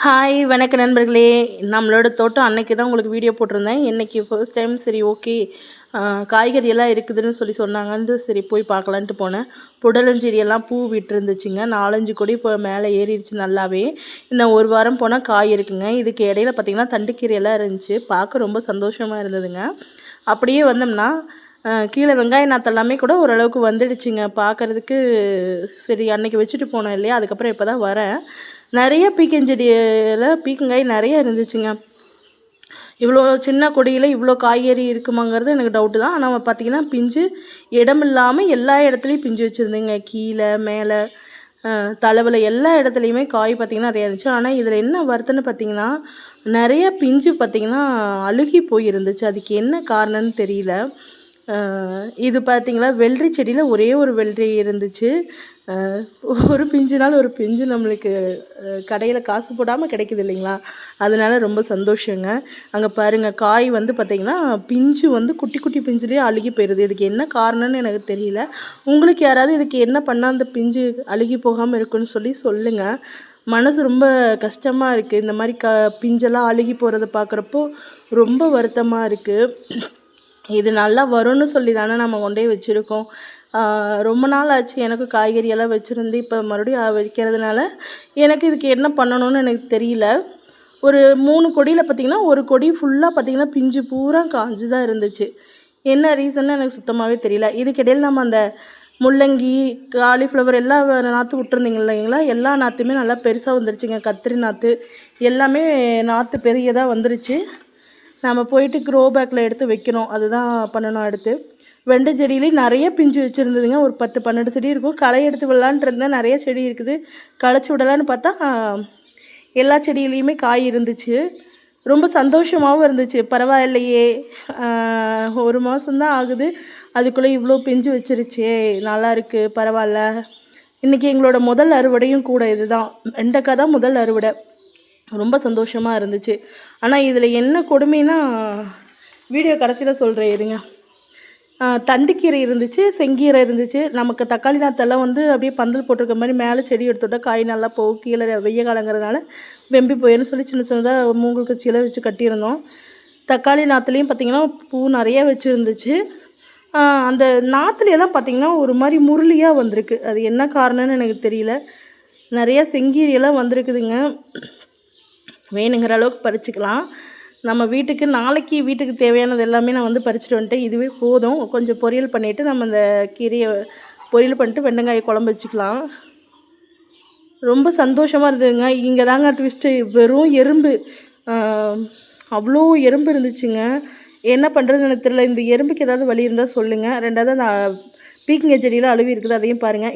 Hi வணக்க நண்பர்களே. நம்மளோட தோட்டம் அன்னைக்கு தான் உங்களுக்கு வீடியோ போட்டிருந்தேன். இன்றைக்கி ஃபர்ஸ்ட் டைம் சரி ஓகே காய்கறி எல்லாம் இருக்குதுன்னு சொன்னாங்கன்னு சரி போய் பார்க்கலான்ட்டு போனேன். புடலஞ்செடியெல்லாம் பூ விட்டுருந்துச்சுங்க. 4-5 கொடி இப்போ மேலே ஏறிடுச்சு நல்லாவே. இன்னும் ஒரு வாரம் போனால் காய் இருக்குங்க. இதுக்கு இடையில பார்த்திங்கன்னா தண்டுக்கீரையெல்லாம் இருந்துச்சு. பார்க்க ரொம்ப சந்தோஷமாக இருந்ததுங்க. அப்படியே வந்தோம்னா கீழே வெங்காய நாற்றெல்லாமே கூட ஓரளவுக்கு வந்துடுச்சுங்க பார்க்குறதுக்கு. சரி அன்றைக்கி வச்சுட்டு போனோம் இல்லையா, அதுக்கப்புறம் இப்போ தான் வரேன். நிறைய பீக்கஞ்செடியில் பீக்கங்காய் நிறைய இருந்துச்சுங்க. இவ்வளோ சின்ன கொடியில் இவ்வளோ காய்கறி இருக்குமாங்கிறது எனக்கு டவுட்டு தான். ஆனால் பார்த்திங்கன்னா பிஞ்சு இடம் இல்லாமல் எல்லா இடத்துலையும் பிஞ்சு வச்சுருந்தேங்க. கீழே மேலே தலைவில் எல்லா இடத்துலையுமே காய் பார்த்திங்கன்னா நிறையா இருந்துச்சு. ஆனால் இதில் என்ன வருதுன்னு பார்த்திங்கன்னா நிறைய பிஞ்சு பார்த்திங்கன்னா அழுகி போயிருந்துச்சு. அதுக்கு என்ன காரணம்னு தெரியல. இது பார்த்திங்களா வெள்ளரி செடியில் ஒரே ஒரு வெள்ளரி இருந்துச்சு. ஒரு பிஞ்சுனால் ஒரு பிஞ்சு நம்மளுக்கு கடையில் காசு போடாமல் கிடைக்குது இல்லைங்களா, அதனால ரொம்ப சந்தோஷங்க. அங்கே பாருங்கள் காய் வந்து பார்த்திங்கன்னா பிஞ்சு வந்து குட்டி குட்டி பிஞ்சுலேயே அழுகி போயிடுது. இதுக்கு என்ன காரணம்னு எனக்கு தெரியல. உங்களுக்கு யாராவது இதுக்கு என்ன பண்ணால் அந்த பிஞ்சு அழுகி போகாமல் இருக்குன்னு சொல்லுங்கள். மனசு ரொம்ப கஷ்டமாக இருக்குது. இந்த மாதிரி பிஞ்செல்லாம் அழுகி போகிறத பார்க்குறப்போ ரொம்ப வருத்தமாக இருக்குது. இது நல்லா வரும்னு சொல்லி தானே நம்ம கொண்டே வச்சுருக்கோம். ரொம்ப நாள் ஆச்சு எனக்கு காய்கறியெல்லாம் வச்சுருந்து. இப்போ மறுபடியும் வைக்கிறதுனால எனக்கு இதுக்கு என்ன பண்ணணும்னு எனக்கு தெரியல. ஒரு 3 கொடியில் பார்த்திங்கன்னா ஒரு கொடி ஃபுல்லாக பார்த்திங்கன்னா பிஞ்சு பூரா காஞ்சு தான் இருந்துச்சு. என்ன ரீசன்னு எனக்கு சுத்தமாகவே தெரியல. இதுக்கிடையில் நம்ம அந்த முள்ளங்கி காலிஃப்ளவர் எல்லா நாற்று விட்டுருந்தீங்க இல்லைங்களா, எல்லா நாற்றுமே நல்லா பெருசாக வந்துருச்சுங்க. கத்திரி நாற்று எல்லாமே நாற்று பெரியதாக வந்துருச்சு. நம்ம போயிட்டு க்ரோ பேக்கில் எடுத்து வைக்கணும். அதுதான் பண்ணணும். அடுத்து வெண்டை செடியிலேயும் நிறைய பிஞ்சு வச்சுருந்ததுங்க. ஒரு 10-12 செடி இருக்கும். களை எடுத்து விடலான்ட்டு இருந்தேன். நிறைய செடி இருக்குது. களைச்சி விடலான்னு பார்த்தா எல்லா செடியிலையுமே காய் இருந்துச்சு. ரொம்ப சந்தோஷமாகவும் இருந்துச்சு. பரவாயில்லையே, 1 மாதம்தான் ஆகுது, அதுக்குள்ளே இவ்வளோ பிஞ்சு வச்சிருச்சே, நல்லா இருக்குது, பரவாயில்ல. இன்றைக்கி எங்களோட முதல் அறுவடையும் கூட இதுதான். வெண்டைக்காய் தான் முதல் அறுவடை. ரொம்ப சந்தோஷமாக இருந்துச்சு. ஆனால் இதில் என்ன கொடுமைன்னா வீடியோ கடைசியில் சொல்கிறேன் இருங்க. தண்டுக்கீரை இருந்துச்சு, செங்கீரை இருந்துச்சு. நமக்கு தக்காளி நாற்றெல்லாம் வந்து அப்படியே பந்தல் போட்டிருக்க மாதிரி மேலே செடி எடுத்துவிட்டால் காய் நல்லா போகும். கீழே வெய்ய காலங்கிறதுனால வெம்பி போயிடுன்னு சொல்லி சின்ன சின்னதாக மூங்கல் கச்சியில் வச்சு கட்டியிருந்தோம். தக்காளி நாற்றுலேயும் பார்த்திங்கன்னா பூ நிறைய வச்சுருந்துச்சு. அந்த நாற்றுலையெல்லாம் பார்த்திங்கன்னா ஒரு மாதிரி முருளியாக வந்திருக்கு. அது என்ன காரணம்னு எனக்கு தெரியல. நிறைய செங்கீரையெல்லாம் வந்திருக்குதுங்க. வேணுங்கிற அளவுக்கு பறிச்சுக்கலாம். நம்ம நாளைக்கு வீட்டுக்கு தேவையானது எல்லாமே நான் வந்து பறிச்சுட்டு வந்துட்டேன். இதுவே போதும். கொஞ்சம் பொரியல் பண்ணிவிட்டு நம்ம இந்த கீரையை பொரியல் பண்ணிட்டு வெண்டைக்காயை குழம்பு வச்சுக்கலாம். ரொம்ப சந்தோஷமாக இருந்ததுங்க. இங்கே தாங்க ட்விஸ்ட்டு, வெறும் எறும்பு, அவ்வளோ எறும்பு இருந்துச்சுங்க. என்ன பண்ணுறதுன்னு எனக்கு தெரியல. இந்த எறும்புக்கு ஏதாவது வழி இருந்தால் சொல்லுங்கள். 2வது அந்த பீக்கங்காய் செடியில் அழுவி இருக்குது, அதையும் பாருங்கள்.